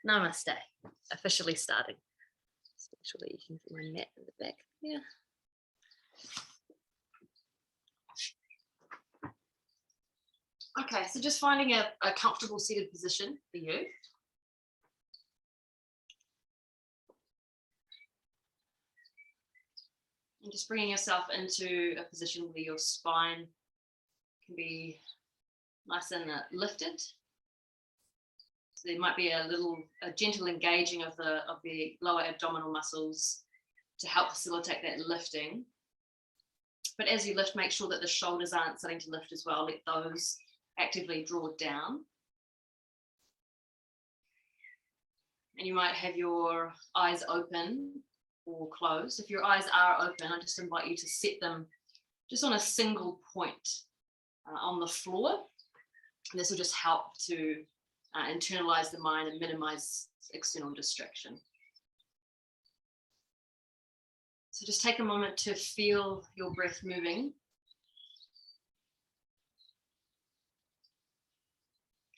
Namaste. Officially starting. Just make sure that you can get my mat in the back. Yeah. Okay, so just finding a comfortable seated position for you. And just bringing yourself into a position where your spine can be nice and lifted. So there might be a gentle engaging of the lower abdominal muscles to help facilitate that lifting. But as you lift, make sure that the shoulders aren't starting to lift as well. Let those actively draw down. And you might have your eyes open or closed. If your eyes are open, I just invite you to set them just on a single point on the floor. And this will just help to internalize the mind and minimize external distraction. So just take a moment to feel your breath moving.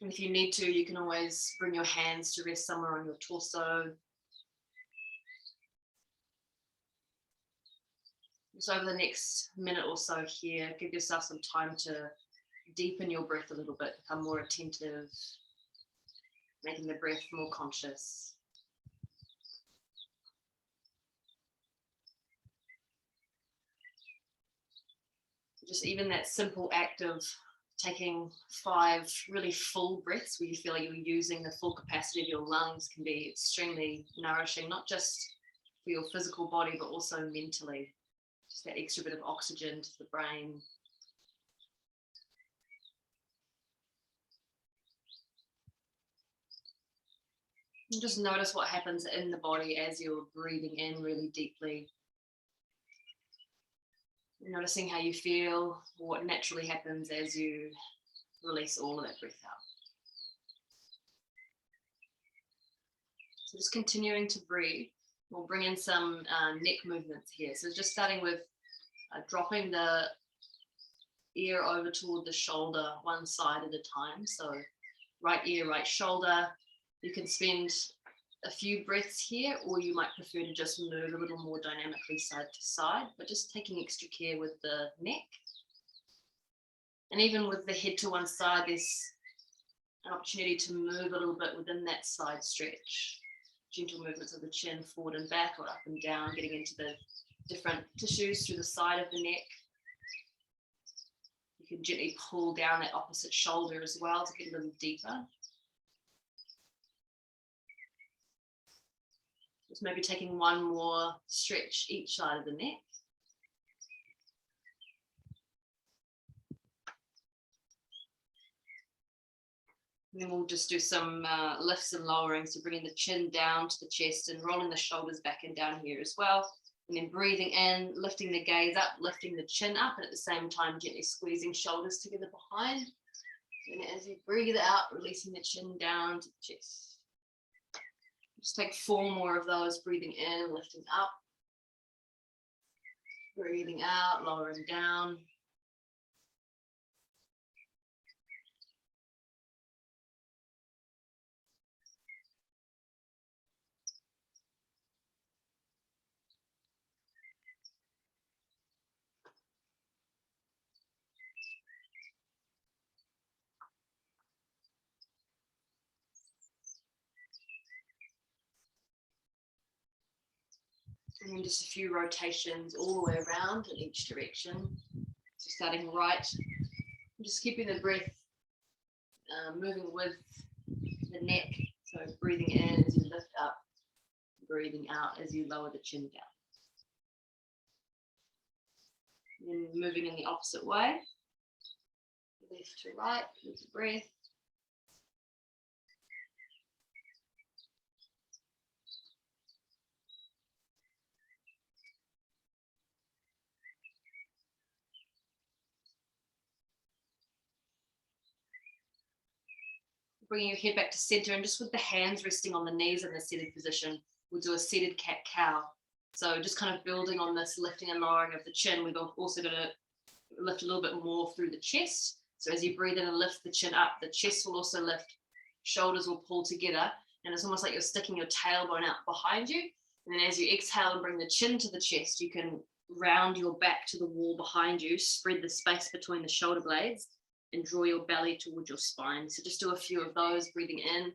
And if you need to, you can always bring your hands to rest somewhere on your torso. Just over the next minute or so here, give yourself some time to deepen your breath a little bit, become more attentive, making the breath more conscious. Just even that simple act of taking 5 really full breaths where you feel like you're using the full capacity of your lungs can be extremely nourishing, not just for your physical body, but also mentally. Just that extra bit of oxygen to the brain. And just notice what happens in the body as you're breathing in really deeply. Noticing how you feel, what naturally happens as you release all of that breath out. So just continuing to breathe. We'll bring in some neck movements here. So just starting with dropping the ear over toward the shoulder one side at a time. So right ear, right shoulder. You can spend a few breaths here, or you might prefer to just move a little more dynamically side to side, but just taking extra care with the neck. And even with the head to one side, there's an opportunity to move a little bit within that side stretch. Gentle movements of the chin forward and back or up and down, getting into the different tissues through the side of the neck. You can gently pull down that opposite shoulder as well to get a little deeper. Just maybe taking one more stretch each side of the neck. And then we'll just do some lifts and lowerings, so bringing the chin down to the chest and rolling the shoulders back and down here as well. And then breathing in, lifting the gaze up, lifting the chin up, and at the same time gently squeezing shoulders together behind. And as you breathe out, releasing the chin down to the chest. Just take 4 more of those, breathing in, lifting up. Breathing out, lowering down. And then just a few rotations all the way around in each direction. So starting right, just keeping the breath moving with the neck. So breathing in as you lift up, breathing out as you lower the chin down. And then moving in the opposite way, left to right with the breath. Bringing your head back to center, and just with the hands resting on the knees in the seated position, we'll do a seated cat-cow. So just kind of building on this lifting and lowering of the chin, we're also going to lift a little bit more through the chest. So as you breathe in and lift the chin up, the chest will also lift, shoulders will pull together, And it's almost like you're sticking your tailbone out behind you. And then as you exhale and bring the chin to the chest, you can round your back to the wall behind you, spread the space between the shoulder blades, and draw your belly towards your spine. So just do a few of those, breathing in,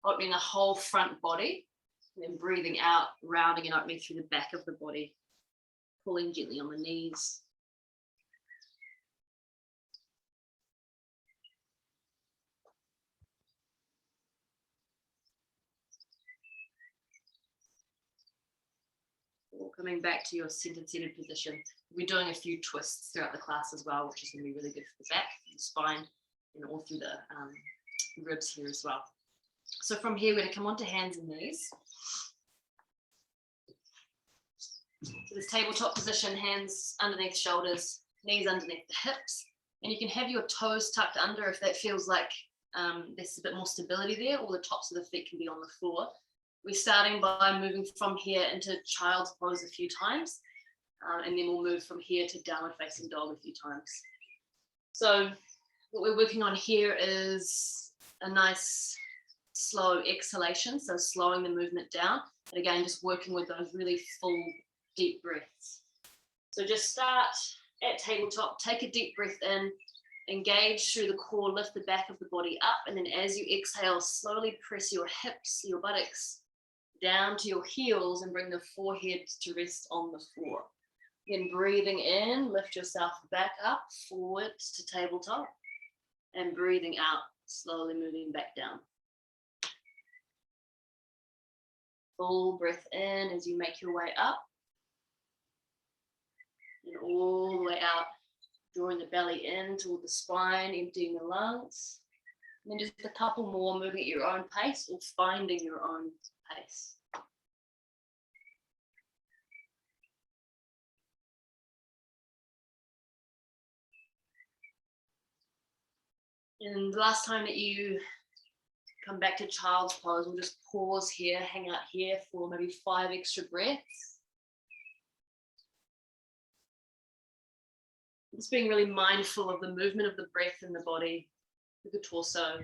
opening the whole front body, and then breathing out, rounding and opening through the back of the body, pulling gently on the knees. Coming back to your centered position. We're doing a few twists throughout the class as well, which is going to be really good for the back, the spine, and all through the ribs here as well. So from here, we're going to come onto hands and knees. So this tabletop position, hands underneath shoulders, knees underneath the hips, and you can have your toes tucked under if that feels like there's a bit more stability there, or the tops of the feet can be on the floor. We're starting by moving from here into child's pose a few times, and then we'll move from here to downward facing dog a few times. So what we're working on here is a nice slow exhalation, so slowing the movement down, and again, just working with those really full, deep breaths. So just start at tabletop, take a deep breath in, engage through the core, lift the back of the body up, and then as you exhale, slowly press your hips, your buttocks, down to your heels and bring the forehead to rest on the floor. Then breathing in, lift yourself back up, forward to tabletop, and breathing out, slowly moving back down. Full breath in as you make your way up, and all the way out, drawing the belly in toward the spine, emptying the lungs. And then just a couple more, moving at your own pace or finding your own pace. And the last time that you come back to child's pose, we'll just pause here, hang out here for maybe 5 extra breaths. Just being really mindful of the movement of the breath in the body, the torso.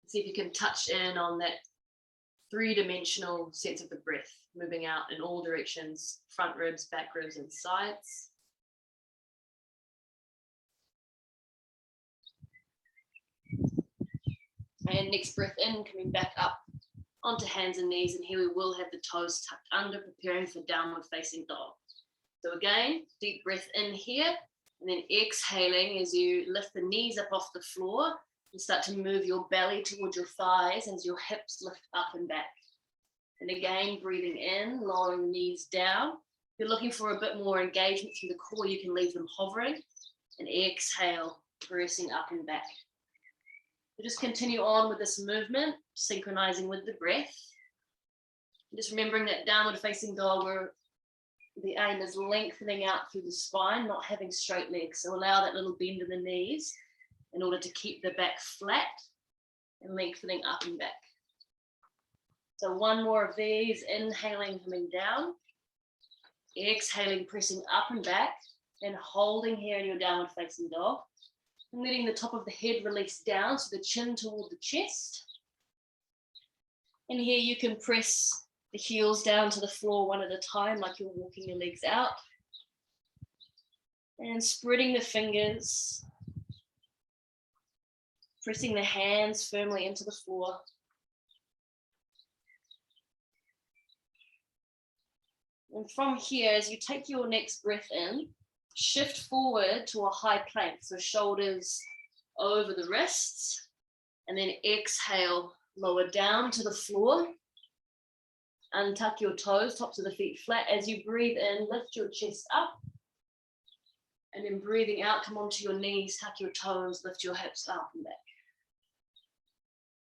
See if you can touch in on that 3-dimensional sense of the breath, moving out in all directions, front ribs, back ribs, and sides. And next breath in, coming back up onto hands and knees, and here we will have the toes tucked under, preparing for downward facing dog. So again, deep breath in here, and then exhaling as you lift the knees up off the floor and start to move your belly towards your thighs as your hips lift up and back. And again, breathing in, lowering the knees down. If you're looking for a bit more engagement through the core, you can leave them hovering, and exhale, pressing up and back. So just continue on with this movement, synchronizing with the breath. And just remembering that downward facing dog, where the aim is lengthening out through the spine, not having straight legs. So allow that little bend in the knees in order to keep the back flat and lengthening up and back. So one more of these, inhaling, coming down, exhaling, pressing up and back, and holding here in your downward facing dog. And letting the top of the head release down, so the chin toward the chest. And here you can press the heels down to the floor one at a time, like you're walking your legs out. And spreading the fingers, pressing the hands firmly into the floor. And from here, as you take your next breath in, shift forward to a high plank, so shoulders over the wrists, and then exhale, lower down to the floor. Untuck your toes, tops of the feet flat. As you breathe in, lift your chest up. And then breathing out, come onto your knees, tuck your toes, lift your hips up and back.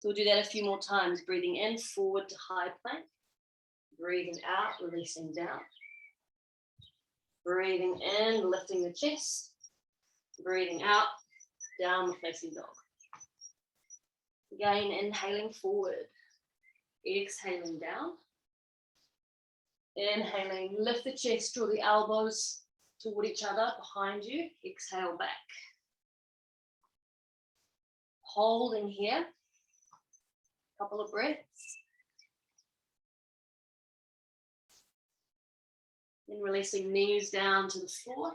So we'll do that a few more times. Breathing in, forward to high plank. Breathing out, releasing down. Breathing in, lifting the chest. Breathing out, downward facing dog. Again, inhaling forward. Exhaling down. Inhaling, lift the chest, draw the elbows toward each other behind you. Exhale back. Holding here. Couple of breaths. Then releasing knees down to the floor.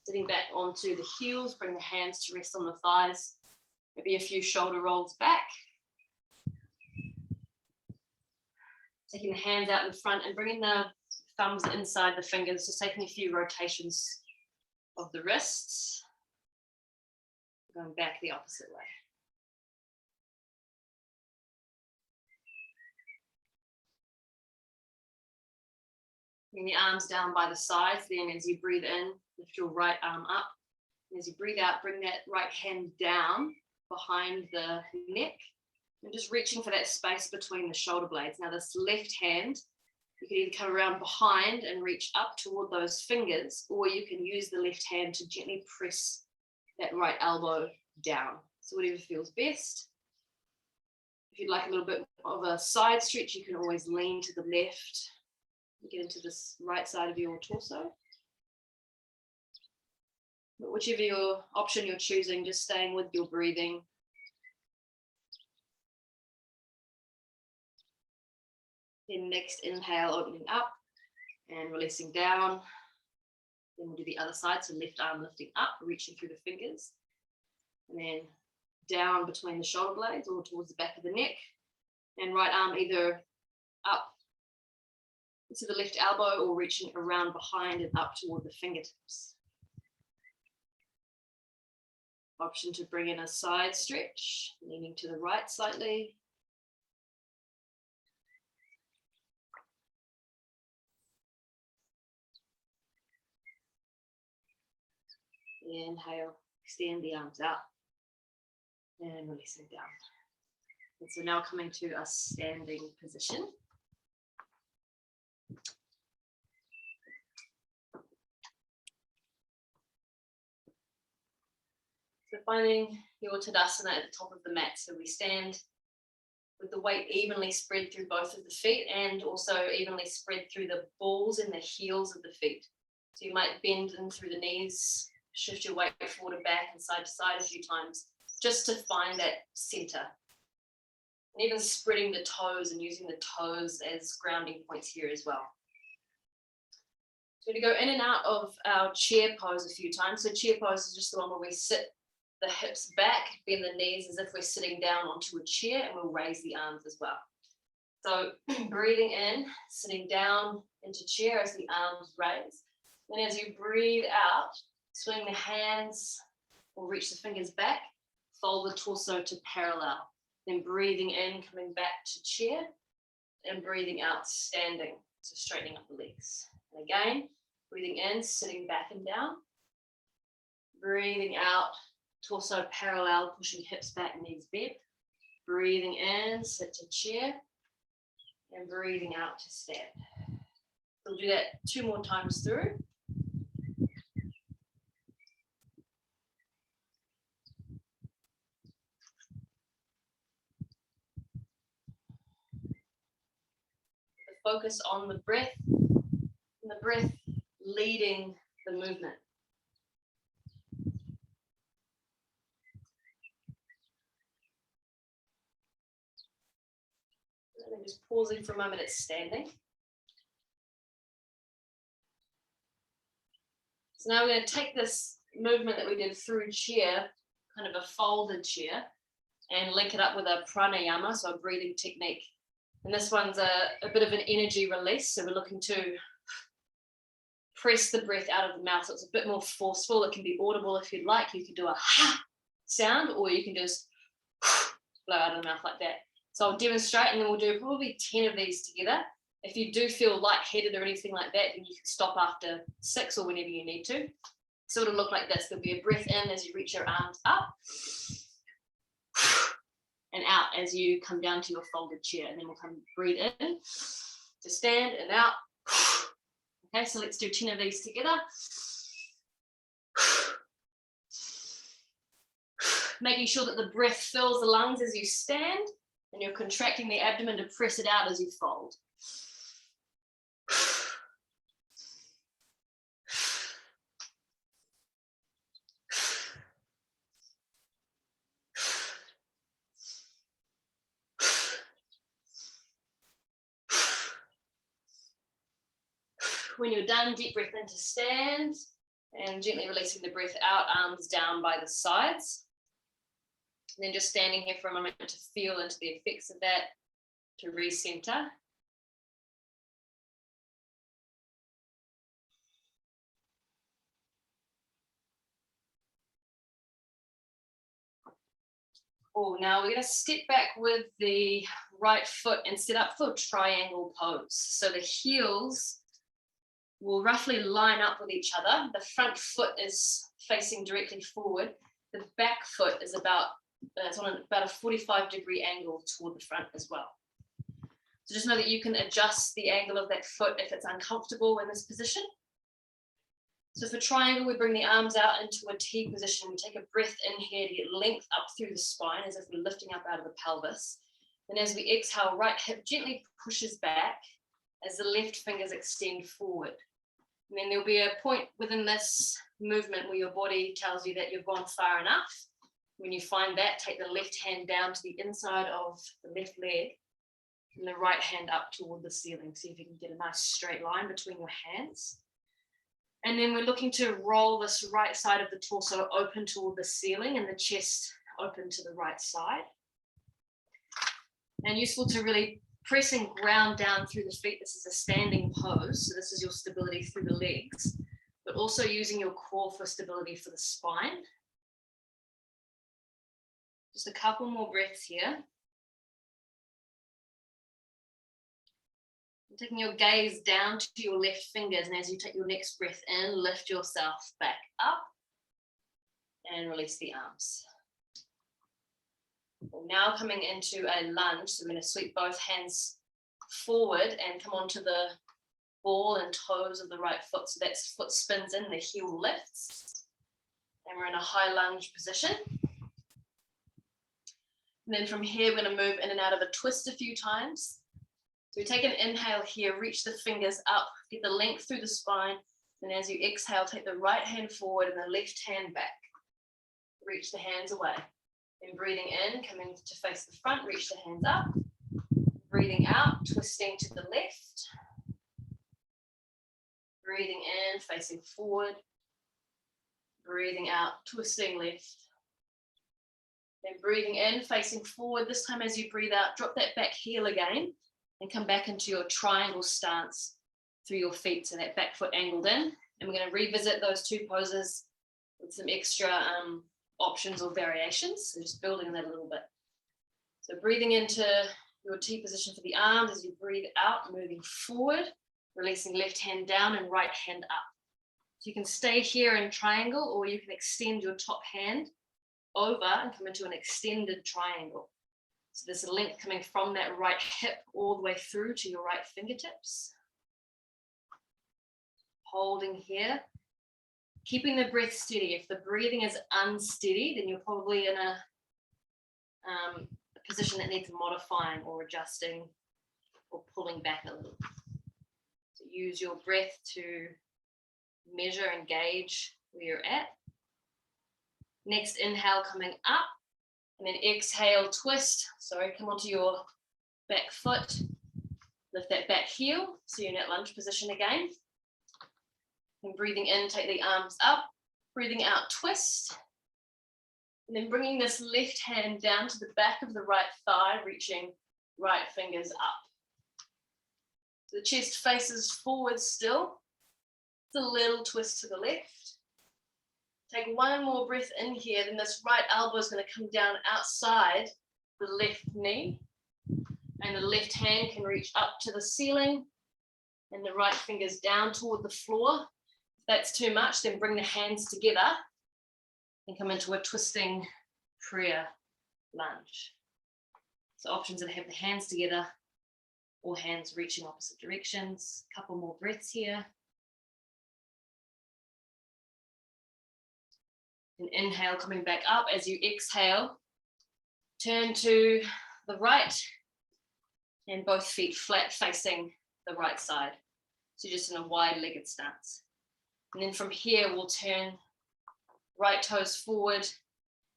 Sitting back onto the heels, bring the hands to rest on the thighs. Maybe a few shoulder rolls back. Taking the hands out in front and bringing the thumbs inside the fingers, just taking a few rotations of the wrists. Going back the opposite way. Bring the arms down by the sides. Then as you breathe in, lift your right arm up. And as you breathe out, bring that right hand down behind the neck. And just reaching for that space between the shoulder blades. Now this left hand, you can either come around behind and reach up toward those fingers, or you can use the left hand to gently press that right elbow down. So whatever feels best. If you'd like a little bit of a side stretch, you can always lean to the left. Get into this right side of your torso. But whichever your option you're choosing, just staying with your breathing. Then next inhale, opening up and releasing down. Then we'll do the other side, so left arm lifting up, reaching through the fingers. And then down between the shoulder blades or towards the back of the neck. And right arm either up to the left elbow or reaching around behind and up toward the fingertips. Option to bring in a side stretch, leaning to the right slightly. Inhale, extend the arms out and releasing down. And so now coming to a standing position. So finding your Tadasana at the top of the mat. So we stand with the weight evenly spread through both of the feet and also evenly spread through the balls and the heels of the feet. So you might bend in through the knees, shift your weight forward and back and side to side a few times, just to find that center. And even spreading the toes and using the toes as grounding points here as well. So to go in and out of our chair pose a few times. So chair pose is just the one where we sit the hips back, bend the knees as if we're sitting down onto a chair, and we'll raise the arms as well. So breathing in, sitting down into chair as the arms raise. Then as you breathe out, swing the hands or reach the fingers back, fold the torso to parallel. Then breathing in, coming back to chair, and breathing out, standing. So straightening up the legs. And again, breathing in, sitting back and down. Breathing out, torso parallel, pushing hips back, knees bent. Breathing in, sit to chair. And breathing out to stand. We'll do that 2 more times through. Focus on the breath, and the breath leading the movement. And then just pausing for a moment at standing. So now we're going to take this movement that we did through chair, kind of a folded chair, and link it up with a pranayama, so a breathing technique. And this one's a bit of an energy release. So we're looking to press the breath out of the mouth. So it's a bit more forceful. It can be audible if you'd like. You can do a ha sound, or you can just blow out of the mouth like that. So I'll demonstrate, and then we'll do probably 10 of these together. If you do feel lightheaded or anything like that, then you can stop after 6 or whenever you need to. So it'll look like this. There'll be a breath in as you reach your arms up, and out as you come down to your folded chair. And then we'll come breathe in to stand and out. Okay, so let's do 10 of these together. Making sure that the breath fills the lungs as you stand, and you're contracting the abdomen to press it out as you fold. When you're done, deep breath in to stand and gently releasing the breath out, arms down by the sides. And then just standing here for a moment to feel into the effects of that, to recenter. Oh, now we're going to step back with the right foot and set up for triangle pose. So the heels will roughly line up with each other. The front foot is facing directly forward. The back foot is it's on about a 45-degree angle toward the front as well. So just know that you can adjust the angle of that foot if it's uncomfortable in this position. So for triangle, we bring the arms out into a T position. We take a breath in here to get length up through the spine as if we're lifting up out of the pelvis. And as we exhale, right hip gently pushes back as the left fingers extend forward. And then there'll be a point within this movement where your body tells you that you've gone far enough. When you find that, take the left hand down to the inside of the left leg and the right hand up toward the ceiling. See if you can get a nice straight line between your hands. And then we're looking to roll this right side of the torso open toward the ceiling and the chest open to the right side. And useful to really press and ground down through the feet. This is a standing pose, so this is your stability through the legs, but also using your core for stability for the spine. Just a couple more breaths here. Taking your gaze down to your left fingers, and as you take your next breath in, lift yourself back up and release the arms. We're now coming into a lunge, so we're going to sweep both hands forward and come onto the ball and toes of the right foot. So that foot spins in, the heel lifts, and we're in a high lunge position. And then from here, we're going to move in and out of a twist a few times. So we take an inhale here, reach the fingers up, get the length through the spine. And as you exhale, take the right hand forward and the left hand back. Reach the hands away. Then breathing in, coming to face the front, reach the hands up. Breathing out, twisting to the left. Breathing in, facing forward. Breathing out, twisting left. Then breathing in, facing forward. This time as you breathe out, drop that back heel again. And come back into your triangle stance through your feet, so that back foot angled in. And we're going to revisit those two poses with some extra options or variations. So just building that a little bit. So breathing into your T position for the arms as you breathe out, moving forward, releasing left hand down and right hand up. So you can stay here in triangle, or you can extend your top hand over and come into an extended triangle. So there's a length coming from that right hip all the way through to your right fingertips. Holding here. Keeping the breath steady. If the breathing is unsteady, then you're probably in a position that needs modifying or adjusting or pulling back a little. So use your breath to measure and gauge where you're at. Next inhale coming up. And then exhale, twist. Sorry, come onto your back foot. Lift that back heel. So you're in that lunge position again. And breathing in, take the arms up. Breathing out, twist. And then bringing this left hand down to the back of the right thigh, reaching right fingers up. So the chest faces forward still. It's a little twist to the left. Take one more breath in here, then this right elbow is going to come down outside the left knee, and the left hand can reach up to the ceiling, and the right fingers down toward the floor. If that's too much, then bring the hands together and come into a twisting prayer lunge. So options that have the hands together or hands reaching opposite directions. A couple more breaths here. And inhale, coming back up. As you exhale, turn to the right and both feet flat facing the right side. So just in a wide-legged stance. And then from here, we'll turn right toes forward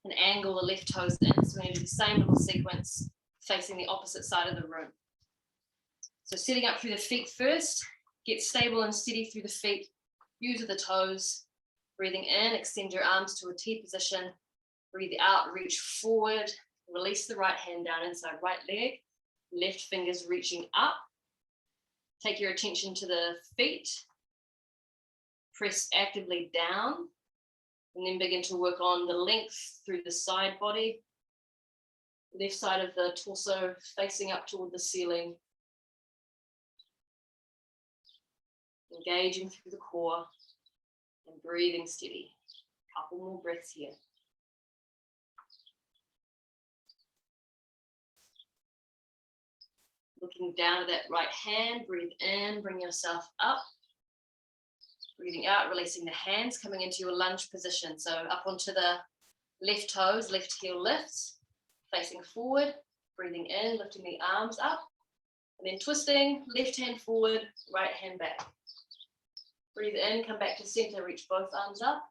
and angle the left toes in. So we're going to do the same little sequence facing the opposite side of the room. So setting up through the feet first, Get stable and steady through the feet. Use the toes. Breathing in, extend your arms to a T position. Breathe out, reach forward. Release the right hand down inside right leg. Left fingers reaching up. Take your attention to the feet. Press actively down. And then begin to work on the length through the side body. Left side of the torso facing up toward the ceiling. Engaging through the core and breathing steady. Couple more breaths here. Looking down at that right hand, breathe in, bring yourself up. Breathing out, releasing the hands, coming into your lunge position. So up onto the left toes, left heel lifts, facing forward, breathing in, lifting the arms up, and then twisting, left hand forward, right hand back. Breathe in, come back to center, reach both arms up.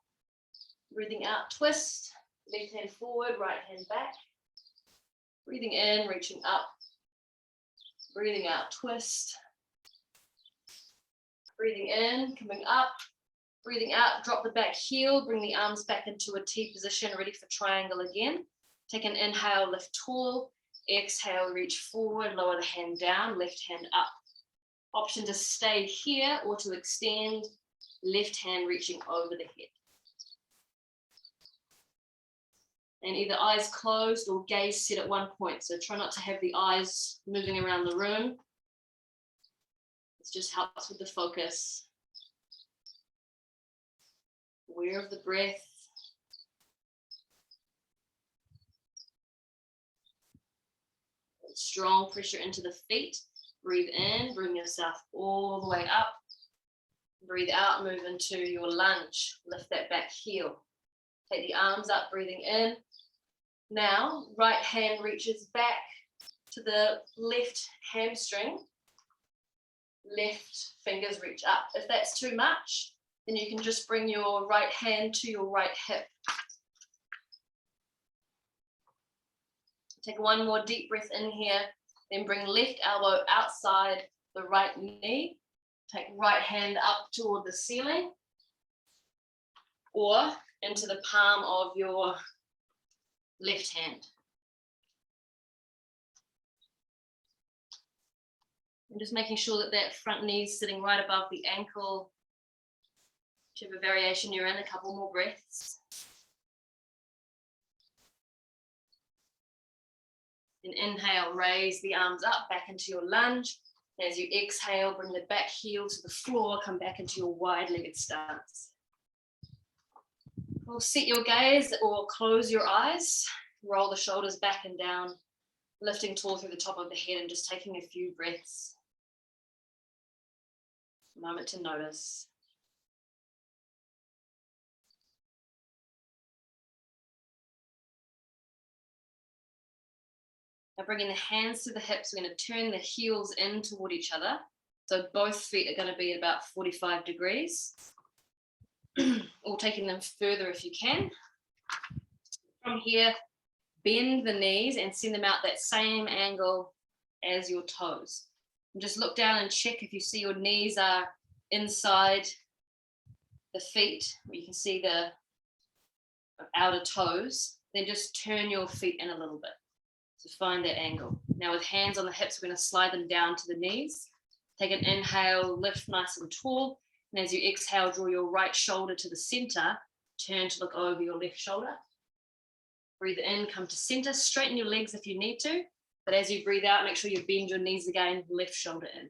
Breathing out, twist, left hand forward, right hand back. Breathing in, reaching up. Breathing out, twist. Breathing in, coming up. Breathing out, drop the back heel, bring the arms back into a T position, ready for triangle again. Take an inhale, lift tall. Exhale, reach forward, lower the hand down, left hand up. Option to stay here or to extend, left hand reaching over the head. And either eyes closed or gaze set at one point. So try not to have the eyes moving around the room. This just helps with the focus. Aware of the breath. Strong pressure into the feet. Breathe in, bring yourself all the way up. Breathe out, move into your lunge. Lift that back heel. Take the arms up, breathing in. Now, right hand reaches back to the left hamstring. Left fingers reach up. If that's too much, then you can just bring your right hand to your right hip. Take one more deep breath in here. Then bring left elbow outside the right knee. Take right hand up toward the ceiling or into the palm of your left hand. And just making sure that that front knee is sitting right above the ankle. Whichever variation you're in, a couple more breaths. And inhale, raise the arms up, back into your lunge. As you exhale, bring the back heel to the floor, come back into your wide-legged stance. We'll set your gaze or close your eyes, roll the shoulders back and down, lifting tall through the top of the head and just taking a few breaths. A moment to notice. Now bringing the hands to the hips, we're going to turn the heels in toward each other. So both feet are going to be at about 45 degrees. Or taking them further if you can. From here, bend the knees and send them out that same angle as your toes. And just look down and check if you see your knees are inside the feet, where you can see the outer toes. Then just turn your feet in a little bit. So find that angle. Now with hands on the hips, we're going to slide them down to the knees. Take an inhale, lift nice and tall. And as you exhale, draw your right shoulder to the center. Turn to look over your left shoulder. Breathe in, come to center. Straighten your legs if you need to. But as you breathe out, make sure you bend your knees again, left shoulder in.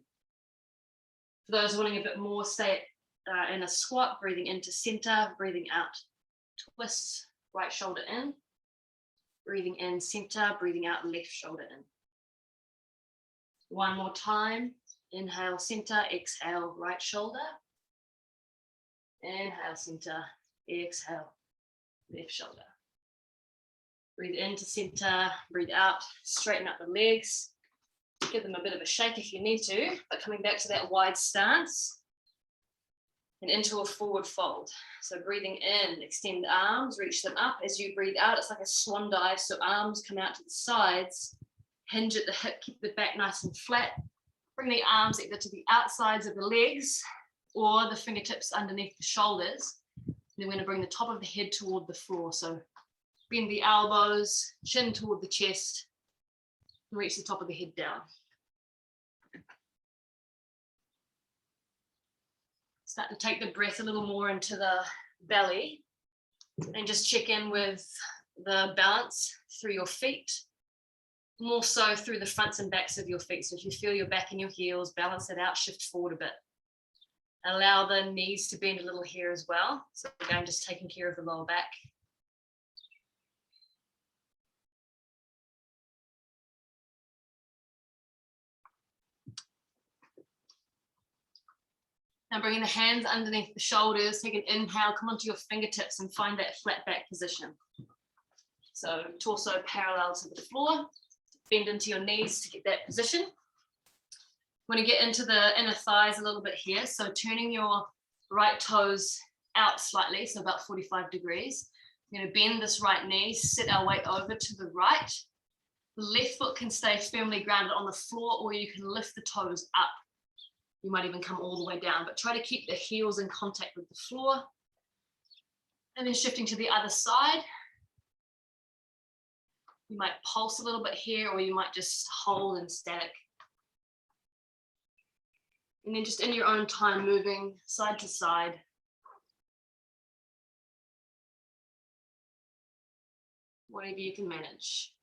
For those wanting a bit more, stay in a squat, breathing into center, breathing out. Twist, right shoulder in. Breathing in center, breathing out left shoulder in. One more time. Inhale center, exhale right shoulder. Inhale center, exhale left shoulder. Breathe into center, breathe out, straighten up the legs. Give them a bit of a shake if you need to, but coming back to that wide stance and into a forward fold. So breathing in, extend the arms, reach them up. As you breathe out, it's like a swan dive. So arms come out to the sides, hinge at the hip, keep the back nice and flat. Bring the arms either to the outsides of the legs or the fingertips underneath the shoulders. Then we're going to bring the top of the head toward the floor. So bend the elbows, chin toward the chest, and reach the top of the head down. Start to take the breath a little more into the belly and just check in with the balance through your feet, more so through the fronts and backs of your feet. So if you feel your back and your heels, balance it out, shift forward a bit. Allow the knees to bend a little here as well. So again, just taking care of the lower back. Now bringing the hands underneath the shoulders, take an inhale, come onto your fingertips and find that flat back position. So torso parallel to the floor, bend into your knees to get that position. Want to get into the inner thighs a little bit here. So turning your right toes out slightly, so about 45 degrees. We're going to bend this right knee, sit our weight over to the right. The left foot can stay firmly grounded on the floor, or you can lift the toes up. You might even come all the way down, but try to keep the heels in contact with the floor. And then shifting to the other side. You might pulse a little bit here, or you might just hold in static. And then just in your own time, moving side to side. Whatever you can manage.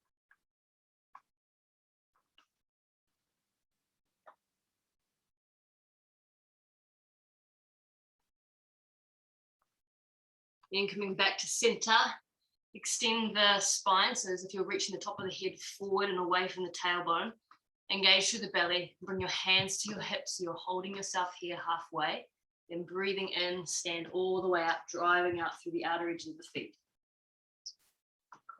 Then coming back to center, extend the spine, so as if you're reaching the top of the head forward and away from the tailbone. Engage through the belly, bring your hands to your hips, so you're holding yourself here halfway. Then breathing in, stand all the way up, driving out through the outer edge of the feet.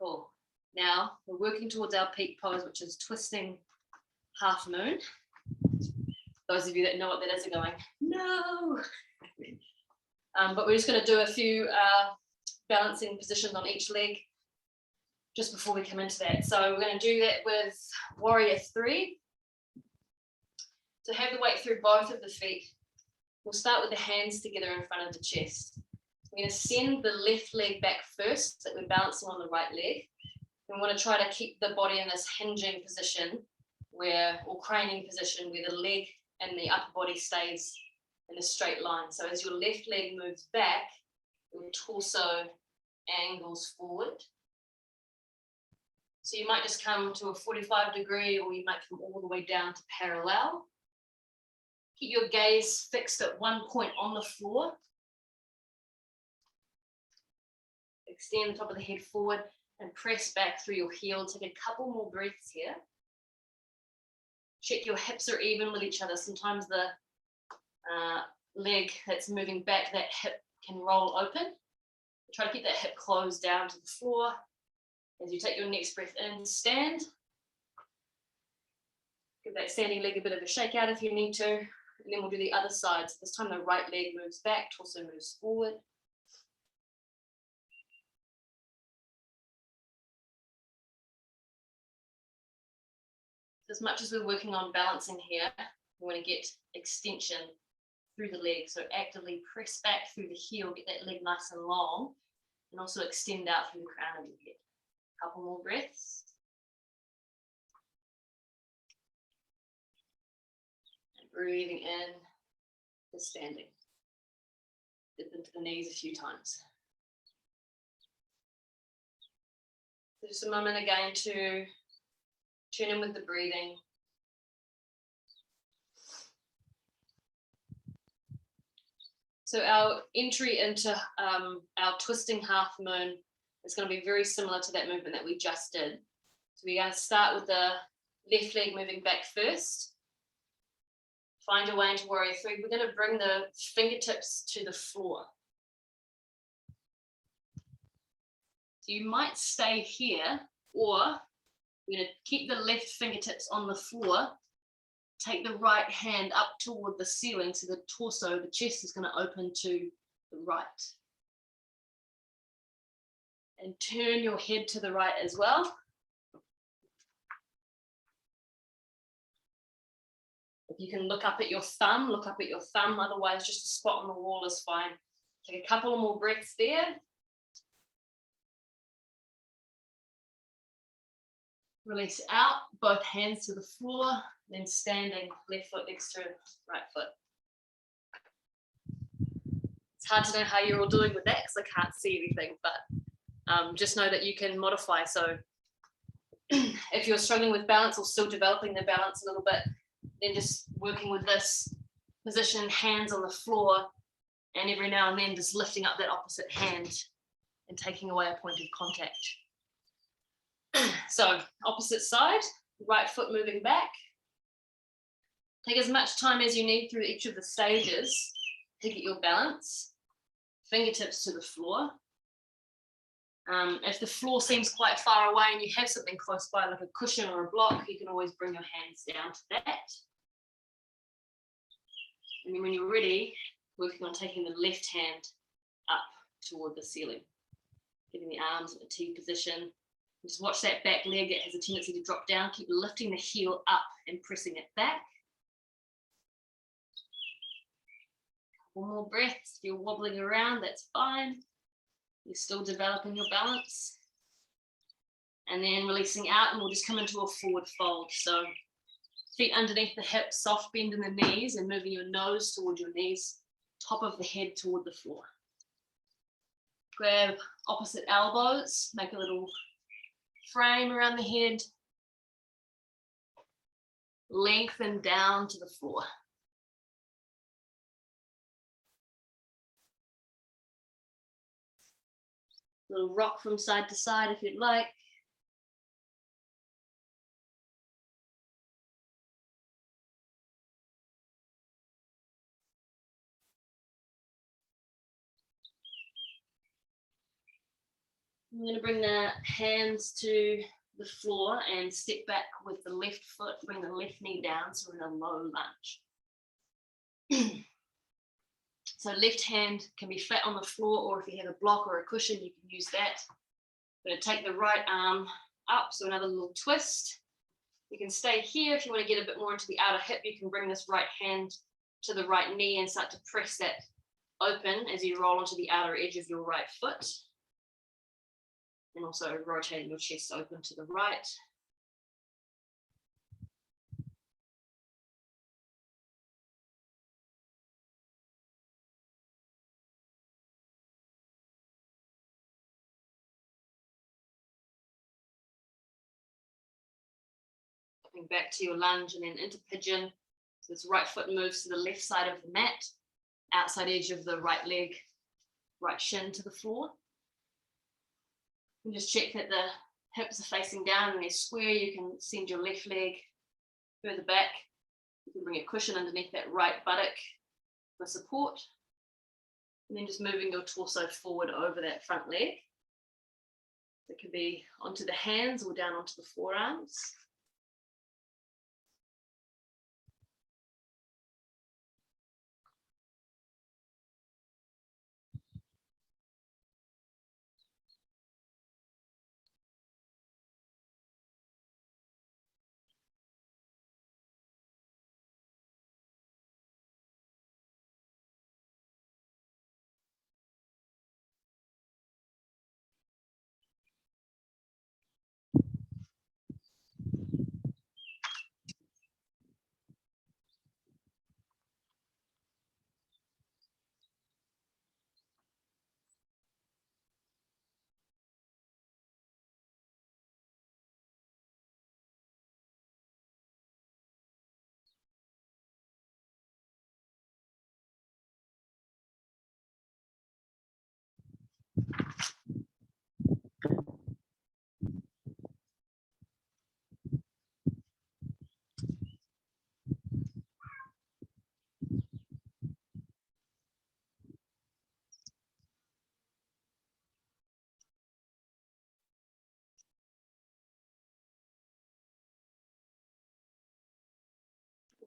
Cool. Now we're working towards our peak pose, which is twisting half moon. Those of you that know what that is are going, no. But we're just going to do a few balancing positions on each leg just before we come into that. So we're going to do that with Warrior 3. So have the weight through both of the feet. We'll start with the hands together in front of the chest. We're going to send the left leg back first, so that we're balancing on the right leg. We want to try to keep the body in this hinging position or craning position where the leg and the upper body stays in a straight line. So as your left leg moves back, your torso angles forward. So you might just come to a 45 degree, or you might come all the way down to parallel. Keep your gaze fixed at one point on the floor. Extend the top of the head forward and press back through your heel. Take a couple more breaths here. Check your hips are even with each other. Sometimes the leg that's moving back, that hip can roll open. Try to keep that hip closed down to the floor. As you take your next breath in, stand. Give that standing leg a bit of a shake out if you need to. And then we'll do the other side. So this time the right leg moves back, torso moves forward. As much as we're working on balancing here, we want to get extension through the leg. So actively press back through the heel, get that leg nice and long, and also extend out through the crown of your head. Couple more breaths. And breathing in to standing. Dip into the knees a few times. So just a moment again to tune in with the breathing. So our entry into our twisting half moon is going to be very similar to that movement that we just did. So we're going to start with the left leg moving back first. Find your way into Warrior 3. We're going to bring the fingertips to the floor. So you might stay here, or we're going to keep the left fingertips on the floor. Take the right hand up toward the ceiling, so the torso, the chest is going to open to the right. And turn your head to the right as well. If you can look up at your thumb, otherwise just a spot on the wall is fine. Take a couple more breaths there. Release out, both hands to the floor, then standing, left foot next to right foot. It's hard to know how you're all doing with that because I can't see anything, but just know that you can modify. So if you're struggling with balance or still developing the balance a little bit, then just working with this position, hands on the floor, and every now and then just lifting up that opposite hand and taking away a point of contact. So opposite side, right foot moving back. Take as much time as you need through each of the stages to get your balance. Fingertips to the floor. If the floor seems quite far away and you have something close by like a cushion or a block, you can always bring your hands down to that. And then when you're ready, working on taking the left hand up toward the ceiling. Getting the arms in a T position. Just watch that back leg, it has a tendency to drop down. Keep lifting the heel up and pressing it back. One more breaths. If you're wobbling around, that's fine. You're still developing your balance. And then releasing out, and we'll just come into a forward fold. So feet underneath the hips, soft bend in the knees, and moving your nose toward your knees, top of the head toward the floor. Grab opposite elbows, make a little frame around the head. Lengthen down to the floor. Little rock from side to side if you'd like. I'm going to bring the hands to the floor and step back with the left foot, bring the left knee down, so we're in a low lunge. So left hand can be flat on the floor, or if you have a block or a cushion, you can use that. I'm going to take the right arm up, so another little twist. You can stay here. If you want to get a bit more into the outer hip, you can bring this right hand to the right knee and start to press that open as you roll onto the outer edge of your right foot. And also rotating your chest open to the right. Coming back to your lunge and then into pigeon. So this right foot moves to the left side of the mat, outside edge of the right leg, right shin to the floor. And just check that the hips are facing down and they're square. You can send your left leg further back. You can bring a cushion underneath that right buttock for support. And then just moving your torso forward over that front leg. It could be onto the hands or down onto the forearms.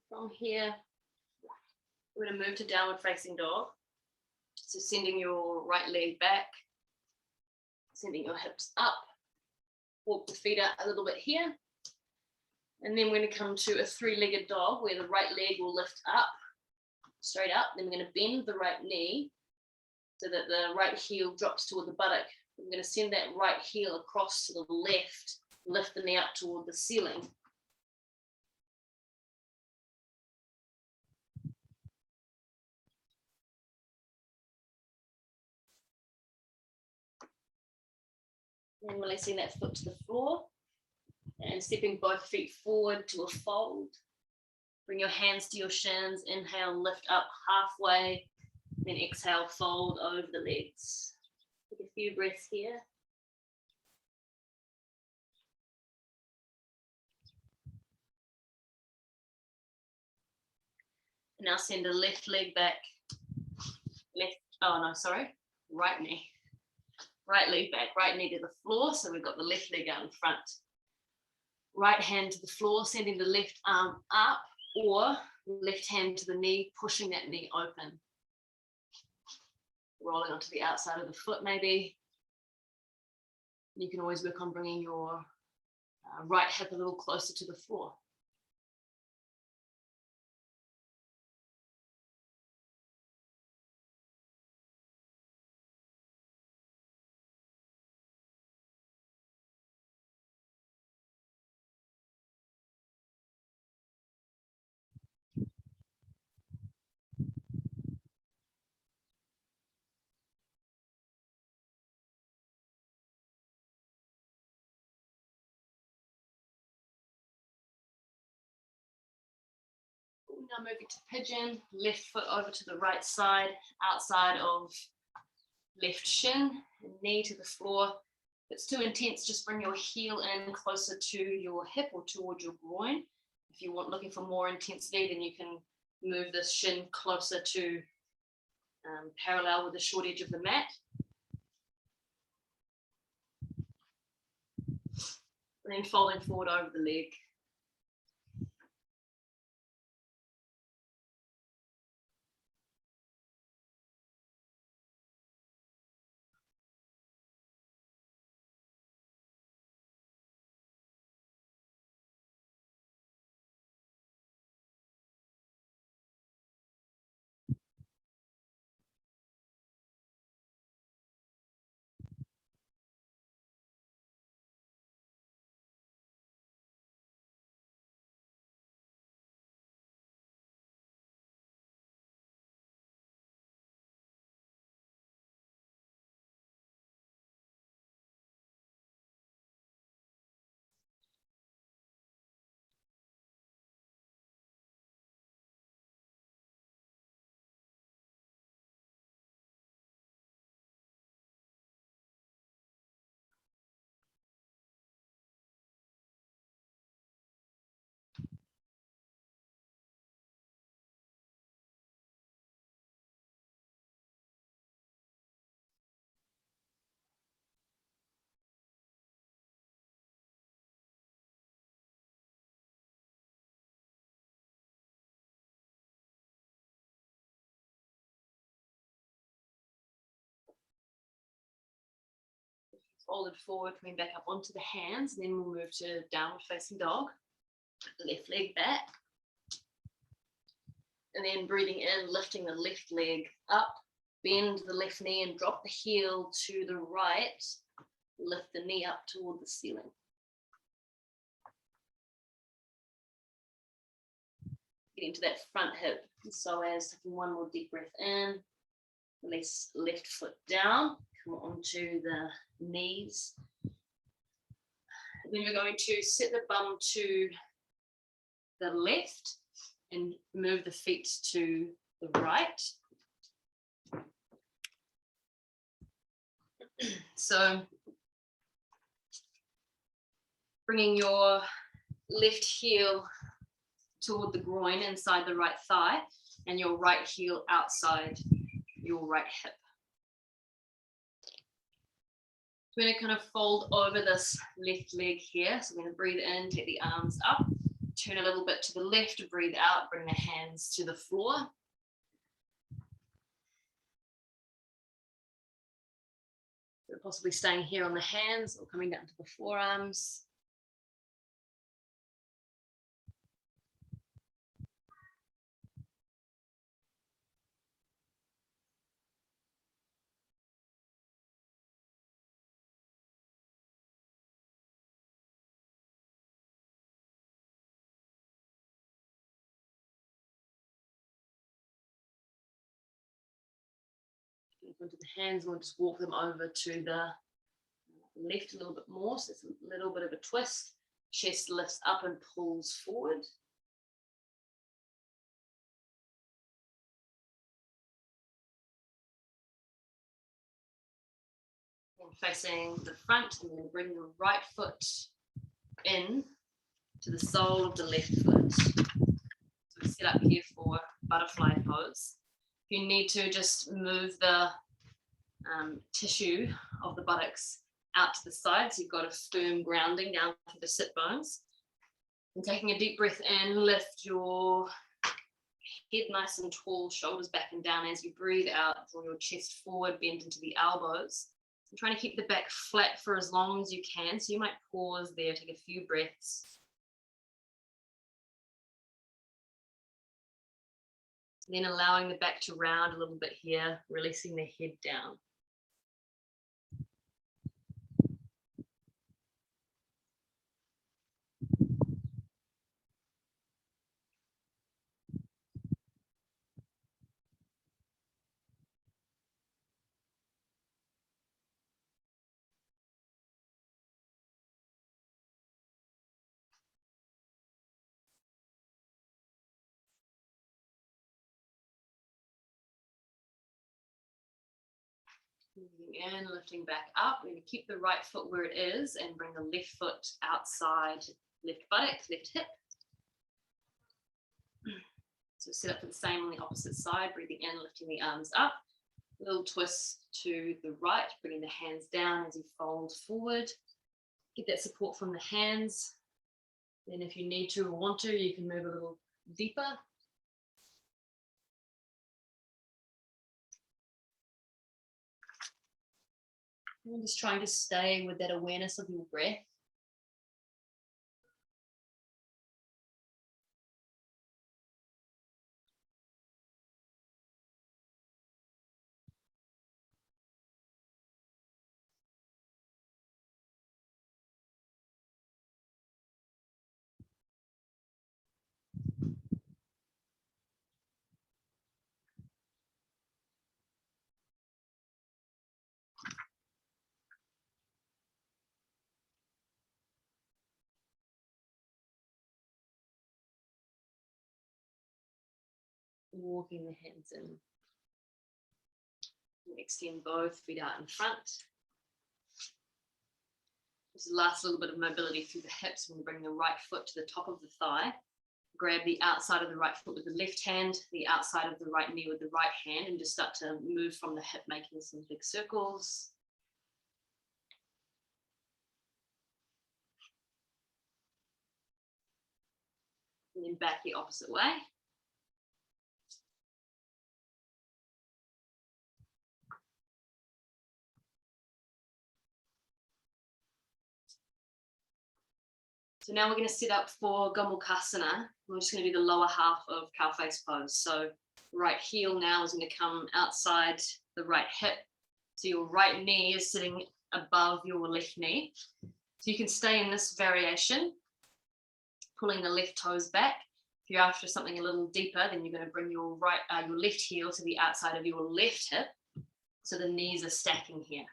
From here, we're going to move to downward facing dog. So sending your right leg back, sending your hips up, walk the feet out a little bit here. And then we're going to come to a three-legged dog where the right leg will lift up, straight up. Then we're going to bend the right knee so that the right heel drops toward the buttock. I'm going to send that right heel across to the left, lift the knee up toward the ceiling. And releasing that foot to the floor and stepping both feet forward to a fold. Bring your hands to your shins, inhale, lift up halfway, then exhale, fold over the legs. Take a few breaths here. Now send the left leg back, right knee. Right leg back, right knee to the floor. So we've got the left leg out in front. Right hand to the floor, sending the left arm up, or left hand to the knee, pushing that knee open. Rolling onto the outside of the foot maybe. You can always work on bringing your right hip a little closer to the floor. Now moving to pigeon, left foot over to the right side, outside of left shin, knee to the floor. If it's too intense, just bring your heel in closer to your hip or towards your groin. If you want looking for more intensity, then you can move this shin closer to parallel with the short edge of the mat. And then folding forward over the leg. Folded forward, coming back up onto the hands. Then we'll move to downward facing dog. Left leg back. And then breathing in, lifting the left leg up, bend the left knee and drop the heel to the right. Lift the knee up toward the ceiling. Getting to that front hip. So as taking one more deep breath in, release left foot down, come onto the knees. And then we're going to set the bum to the left and move the feet to the right. So bringing your left heel toward the groin inside the right thigh and your right heel outside your right hip. We're going to kind of fold over this left leg here. So we're going to breathe in, take the arms up, turn a little bit to the left, breathe out, bring the hands to the floor. So possibly staying here on the hands or coming down to the forearms. Into the hands, we'll just walk them over to the left a little bit more. So it's a little bit of a twist. Chest lifts up and pulls forward. And facing the front, I'm going to bring the right foot in to the sole of the left foot. So we set up here for butterfly pose. If you need to, just move the tissue of the buttocks out to the side, so you've got a firm grounding down to the sit bones. And taking a deep breath in, lift your head nice and tall, shoulders back and down. As you breathe out, draw your chest forward, bend into the elbows. I'm trying to keep the back flat for as long as you can, so you might pause there, take a few breaths. Then allowing the back to round a little bit here, releasing the head down. Moving in, lifting back up. We're going to keep the right foot where it is and bring the left foot outside, left buttock, left hip. So set up for the same on the opposite side, breathing in, lifting the arms up. Little twist to the right, bringing the hands down as you fold forward. Get that support from the hands. Then if you need to or want to, you can move a little deeper. And just trying to stay with that awareness of your breath. Walking the hands in. Extend both feet out in front. Just the last little bit of mobility through the hips. We're going to bring the right foot to the top of the thigh. Grab the outside of the right foot with the left hand, the outside of the right knee with the right hand, and just start to move from the hip, making some big circles. And then back the opposite way. So now we're going to set up for Gomukhasana. We're just going to do the lower half of cow face pose. So right heel now is going to come outside the right hip. So your right knee is sitting above your left knee. So you can stay in this variation, pulling the left toes back. If you're after something a little deeper, then you're going to bring your your left heel to the outside of your left hip. So the knees are stacking here.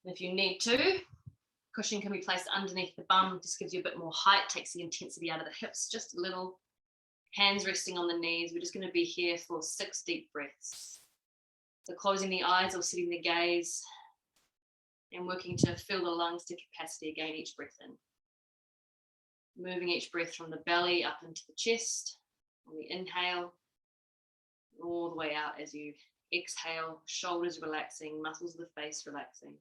And if you need to, cushion can be placed underneath the bum, just gives you a bit more height, takes the intensity out of the hips, just a little. Hands resting on the knees. We're just going to be here for 6 deep breaths. So closing the eyes or setting the gaze and working to fill the lungs to capacity again each breath in. Moving each breath from the belly up into the chest on the inhale, all the way out as you exhale, shoulders relaxing, muscles of the face relaxing.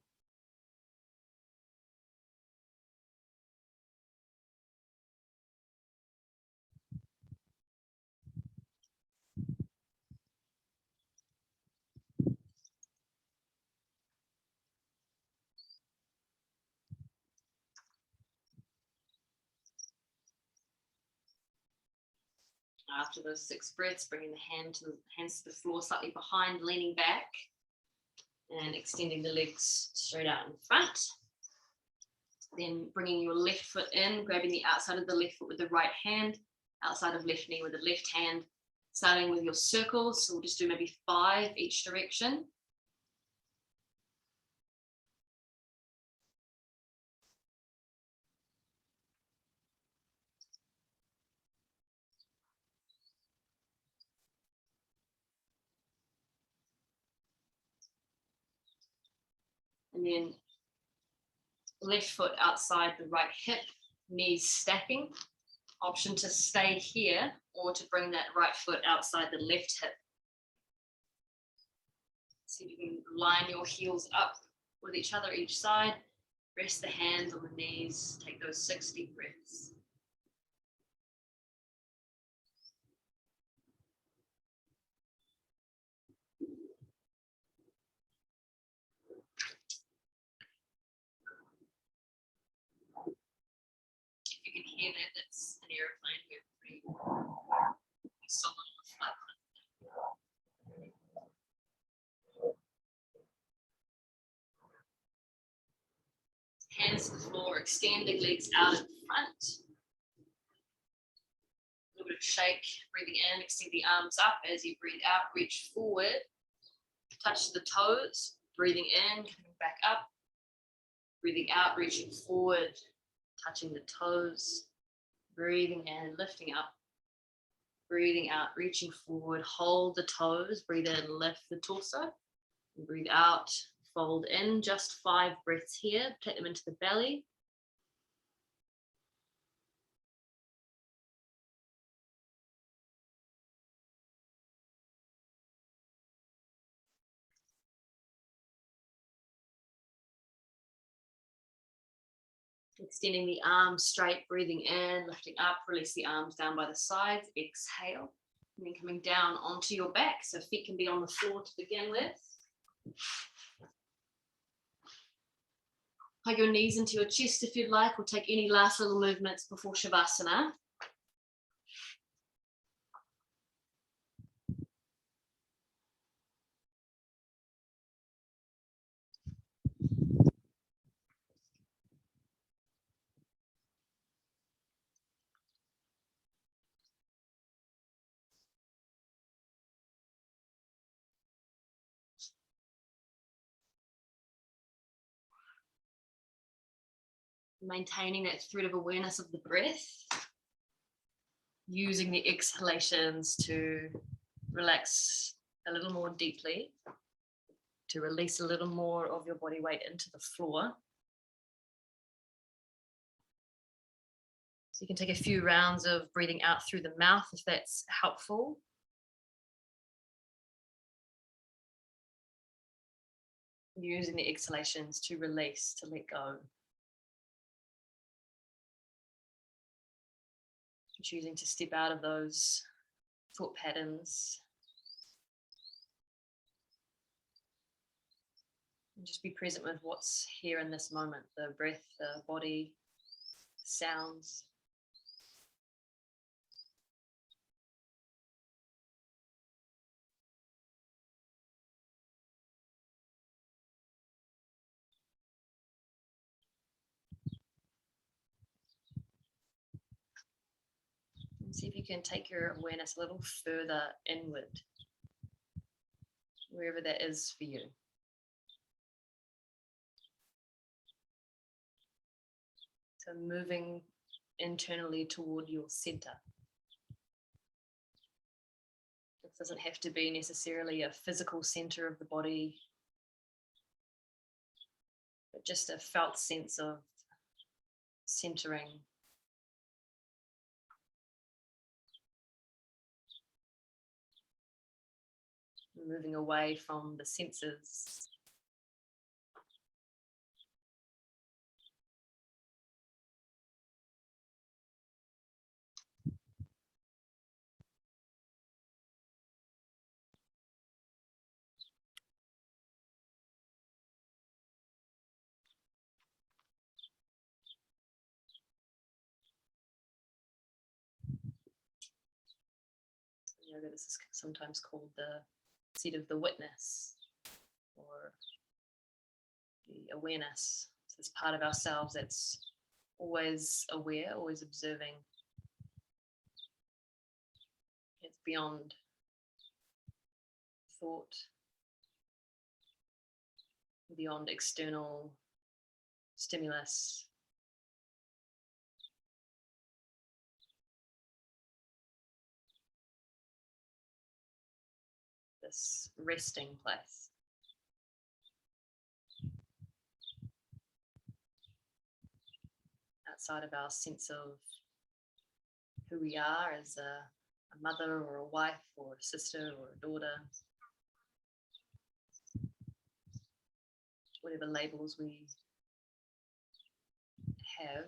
After those 6 breaths, bringing the hands to the floor, slightly behind, leaning back, and extending the legs straight out in front. Then bringing your left foot in, grabbing the outside of the left foot with the right hand, outside of left knee with the left hand, starting with your circles. So we'll just do maybe 5 each direction. And then left foot outside the right hip, knees stacking. Option to stay here or to bring that right foot outside the left hip. See if you can line your heels up with each other each side. Rest the hands on the knees. Take those 6 deep breaths. If you can hear that, that's an airplane. We're pretty solid on the flat. Hands to the floor, extending legs out in front. A little bit of shake, breathing in, extend the arms up as you breathe out, reach forward, touch the toes, breathing in, coming back up, breathing out, reaching forward, touching the toes, breathing in, lifting up, breathing out, reaching forward, hold the toes, breathe in, lift the torso, and breathe out, fold in, just 5 breaths here, take them into the belly. Extending the arms straight, breathing in, lifting up, release the arms down by the sides, exhale, and then coming down onto your back. So feet can be on the floor to begin with. Hug your knees into your chest if you'd like, or take any last little movements before Shavasana. Maintaining that thread of awareness of the breath, using the exhalations to relax a little more deeply, to release a little more of your body weight into the floor. So you can take a few rounds of breathing out through the mouth if that's helpful. Using the exhalations to release, to let go. Choosing to step out of those thought patterns. And just be present with what's here in this moment, the breath, the body, sounds. And see if you can take your awareness a little further inward, wherever that is for you. So moving internally toward your center. It doesn't have to be necessarily a physical center of the body, but just a felt sense of centering. Moving away from the senses. Yoga, this is sometimes called the seat of the witness, or the awareness. So this part of ourselves that's always aware, always observing. It's beyond thought, beyond external stimulus. This resting place. outside of our sense of who we are as a mother or a wife or a sister or a daughter, whatever labels we have.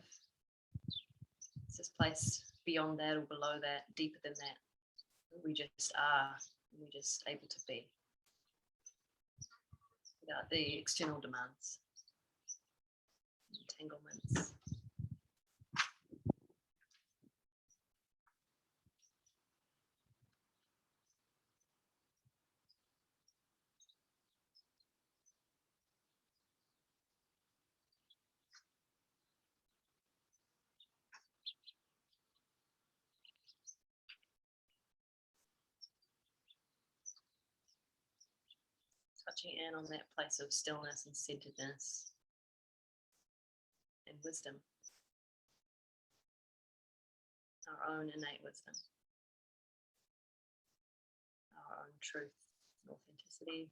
It's this place beyond that or below that, deeper than that. We just are, and we're just able to be without the external demands, entanglements. Touching in on that place of stillness and centeredness and wisdom, our own innate wisdom, our own truth and authenticity.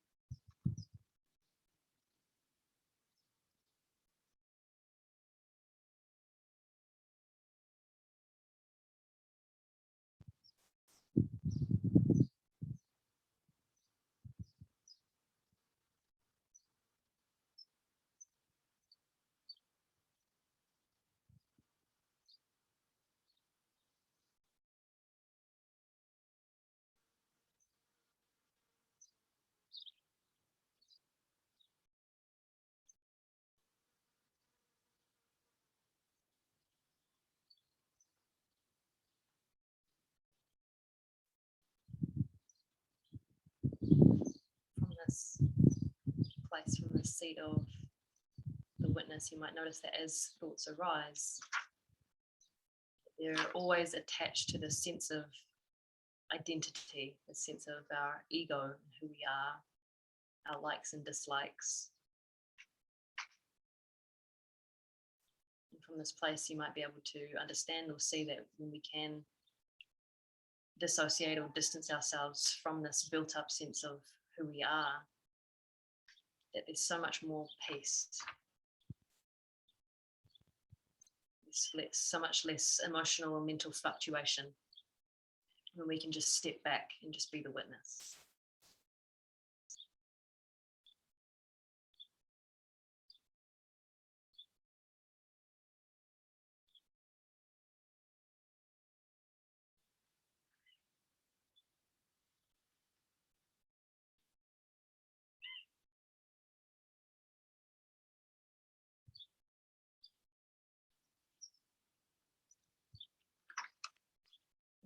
From this place, from this seat of the witness, you might notice that as thoughts arise, they're always attached to the sense of identity, the sense of our ego and who we are, our likes and dislikes. And from this place, you might be able to understand or see that when we can dissociate or distance ourselves from this built up sense of who we are, that there's so much more peace. There's so much less emotional and mental fluctuation when we can just step back and just be the witness.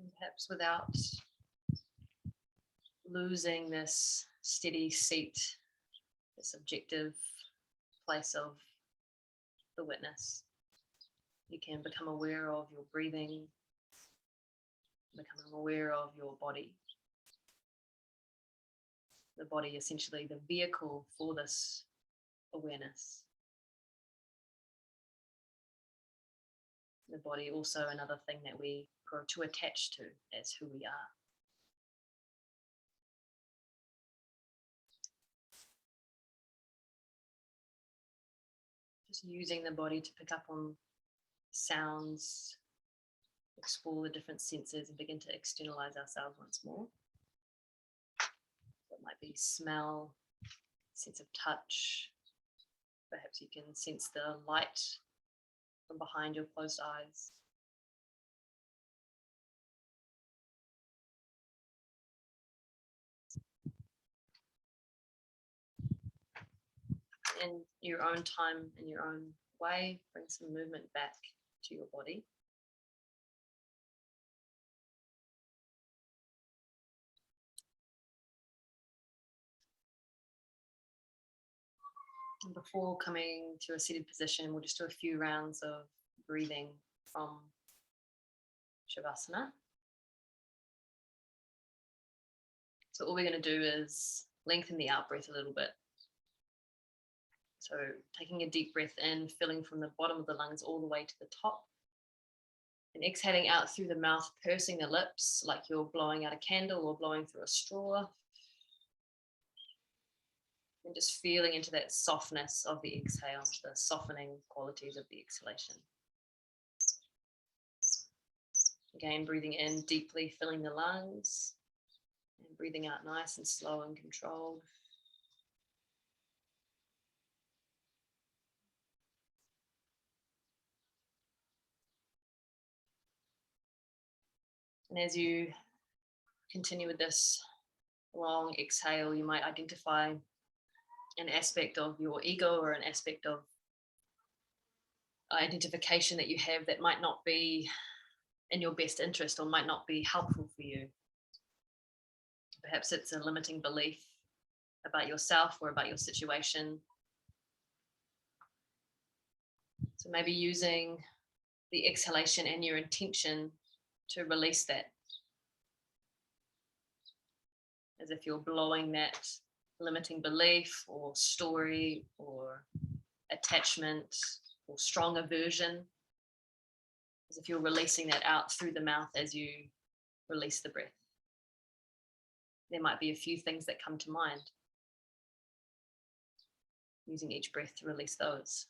And perhaps without losing this steady seat, this objective place of the witness, you can become aware of your breathing, becoming aware of your body. The body essentially the vehicle for this awareness. The body also another thing that we grow too attached to as who we are. Just using the body to pick up on sounds, explore the different senses and begin to externalize ourselves once more. So it might be smell, sense of touch. Perhaps you can sense the light from behind your closed eyes. In your own time, in your own way, bring some movement back to your body. And before coming to a seated position, we'll just do a few rounds of breathing from Shavasana. So all we're going to do is lengthen the out breath a little bit. So taking a deep breath in, filling from the bottom of the lungs all the way to the top. And exhaling out through the mouth, pursing the lips like you're blowing out a candle or blowing through a straw. And just feeling into that softness of the exhale, the softening qualities of the exhalation. Again, breathing in deeply, filling the lungs, and breathing out nice and slow and controlled. And as you continue with this long exhale, you might identify an aspect of your ego or an aspect of identification that you have that might not be in your best interest or might not be helpful for you. Perhaps it's a limiting belief about yourself or about your situation. So maybe using the exhalation and your intention to release that, as if you're blowing that limiting belief or story or attachment or strong aversion, as if you're releasing that out through the mouth as you release the breath. There might be a few things that come to mind, using each breath to release those.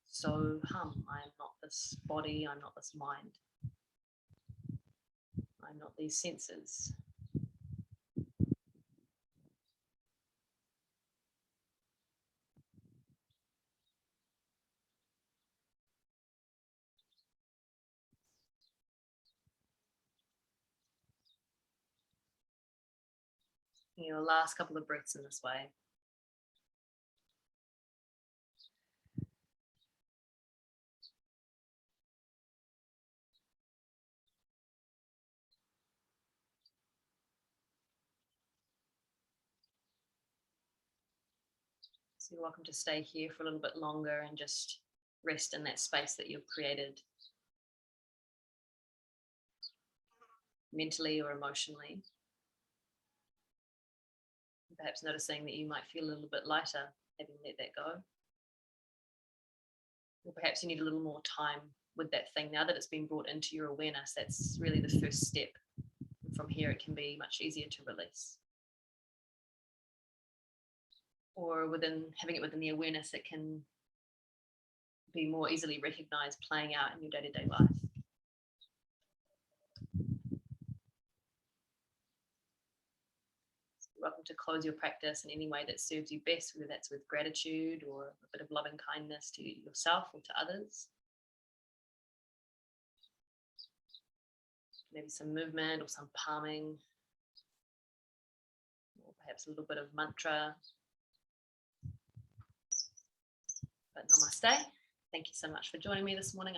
So hum, I am not this body, I'm not this mind. I'm not these senses. Your last couple of breaths in this way. So you're welcome to stay here for a little bit longer and just rest in that space that you've created, mentally or emotionally. Perhaps noticing that you might feel a little bit lighter having let that go. Or perhaps you need a little more time with that thing now that it's been brought into your awareness. That's really the first step. And from here, it can be much easier to release. Or having it within the awareness, it can be more easily recognized playing out in your day-to-day life. You're welcome to close your practice in any way that serves you best, whether that's with gratitude or a bit of loving kindness to yourself or to others. Maybe some movement or some palming, or perhaps a little bit of mantra. But namaste. Thank you so much for joining me this morning.